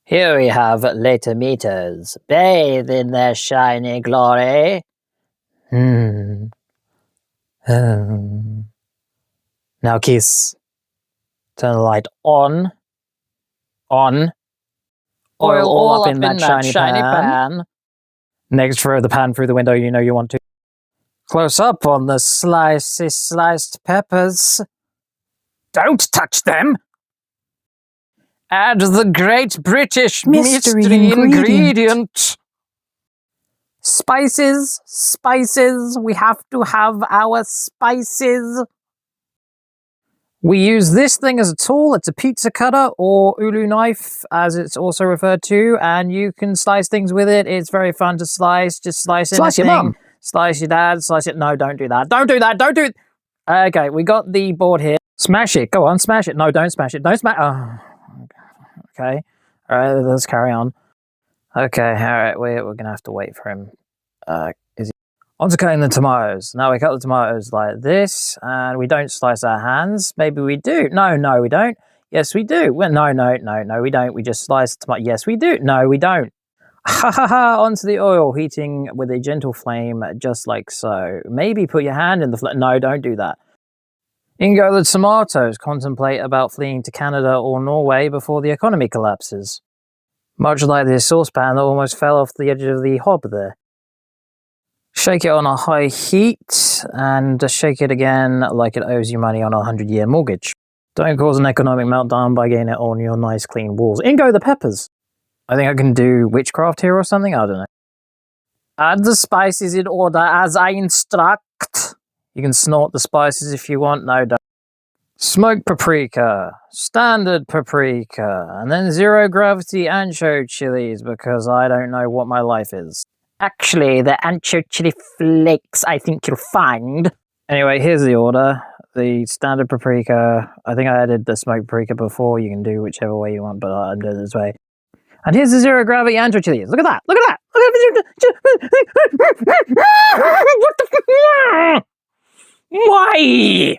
Here we have later meters. Bathe in their shiny glory. Now kiss. Turn the light on. On. Oil all up in that shiny pan. Next, throw the pan through the window you know you want to. Close up on the sliced peppers. Don't touch them! Add the great British mystery ingredient. Spices, we have to have our spices. We use this thing as a tool. It's a pizza cutter or ulu knife, as it's also referred to, and you can slice things with it. It's very fun to slice. Just slice anything. Slice your mum. Slice your dad. Slice it. No, don't do that. Don't do that. Don't do it. Okay, we got the board here. Smash it. Go on, smash it. No, don't smash it. Don't smash. Oh, okay. All right, let's carry on. Okay, all right. We're gonna have to wait for him. On to cutting the tomatoes. Now we cut the tomatoes like this, and we don't slice our hands. Maybe we do. No, we don't. Yes, we do. Well, no, we don't. We just slice the tomato. Yes, we do. No, we don't. Ha ha ha! Onto the oil, heating with a gentle flame, just like so. Maybe put your hand in the flame. No, don't do that. In go the tomatoes. Contemplate about fleeing to Canada or Norway before the economy collapses. Much like this saucepan that almost fell off the edge of the hob there. Shake it on a high heat, and shake it again like it owes you money on a 100-year mortgage. Don't cause an economic meltdown by getting it on your nice clean walls. In go the peppers. I think I can do witchcraft here or something, I don't know. Add the spices in order as I instruct. You can snort the spices if you want, no don't. Smoked paprika, standard paprika, and then zero gravity ancho chilies because I don't know what my life is. Actually, the ancho chili flakes I think you'll find. Anyway, here's the order. The standard paprika. I think I added the smoked paprika before. You can do whichever way you want, but I'm doing it this way. And here's the zero gravity ancho chilies. Look at that! Look at that! What the? Why?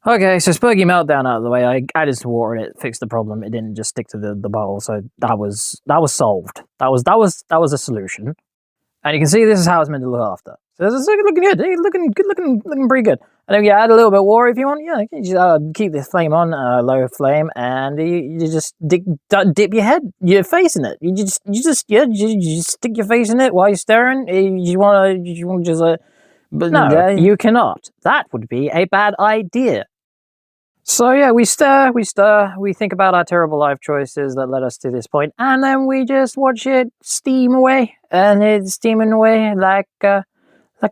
Okay, so Spurgy meltdown out of the way. I added some water and it fixed the problem. It didn't just stick to the bowl, so that was solved. That was a solution. And you can see this is how it's meant to look after. So it's looking good. It's looking pretty good. And then you add a little bit of water if you want. Yeah, you can just keep the flame on low flame, and you just dip your face in it. You just stick your face in it while you're stirring. You want to just. But no, you cannot. That would be a bad idea. So yeah, we stir, we think about our terrible life choices that led us to this point, and then we just watch it steam away, and it's steaming away like a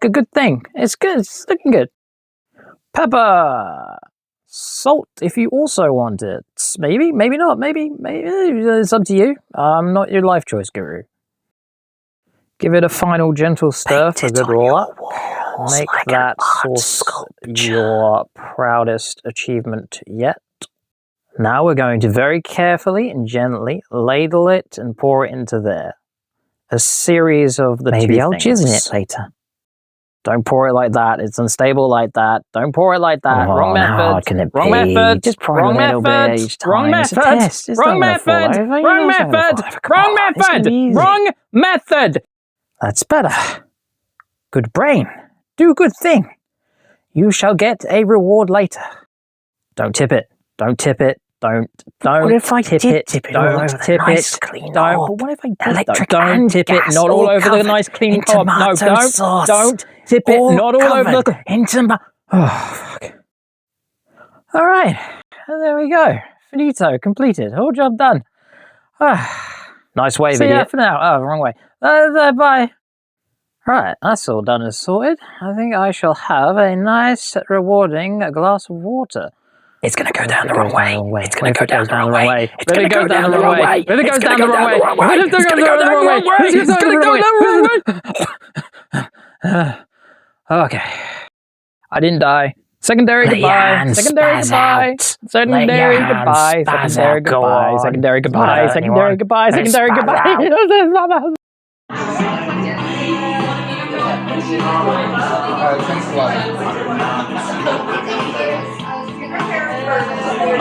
good thing. It's good, it's looking good. Pepper, salt if you also want it. Maybe not, maybe, it's up to you. I'm not your life choice guru. Give it a final gentle stir for good roll up. Make that sauce your proudest achievement yet. Now we're going to very carefully and gently ladle it and pour it into there. A series of the Maybe I'll things. jizz in it later. Don't pour it like that. It's unstable like that. Don't pour it like that. Oh, Wrong method. How hard can it Wrong be? method. Just pour Wrong it a little method. bit each time. Wrong It's a method. test. It's Wrong not gonna method. fall over. You Wrong know it's not gonna method. fall over. Come Wrong on, it's gonna method. be easy. Wrong method. That's better. Good brain. Do good thing. You shall get a reward later. Don't tip it. Don't tip it. Don't What if I tip did it. tip it all Don't over tip the nice it. clean Don't. hob? But what if I did? Electric Don't and tip it. gas Not all all over the covered nice clean in hob. No, tomato don't. sauce. Don't tip it. All Not all over the. covered in tomato. Oh fuck. All right. And there we go. Finito. Completed. All job done. Nice wave, See ya. idiot. For now. Oh, wrong way. Bye. Right, that's all done and sorted. I think I shall have a nice, rewarding glass of water. It's going to go down the wrong way. It's going to go down the wrong way. It's going to go down the wrong way. If it goes down the wrong way. If it goes down the wrong way. It's going to go down the wrong way. Okay. I didn't die. Secondary goodbye. Secondary goodbye. Secondary goodbye. Secondary goodbye. Secondary goodbye. Secondary goodbye. Secondary goodbye. Thanks a lot.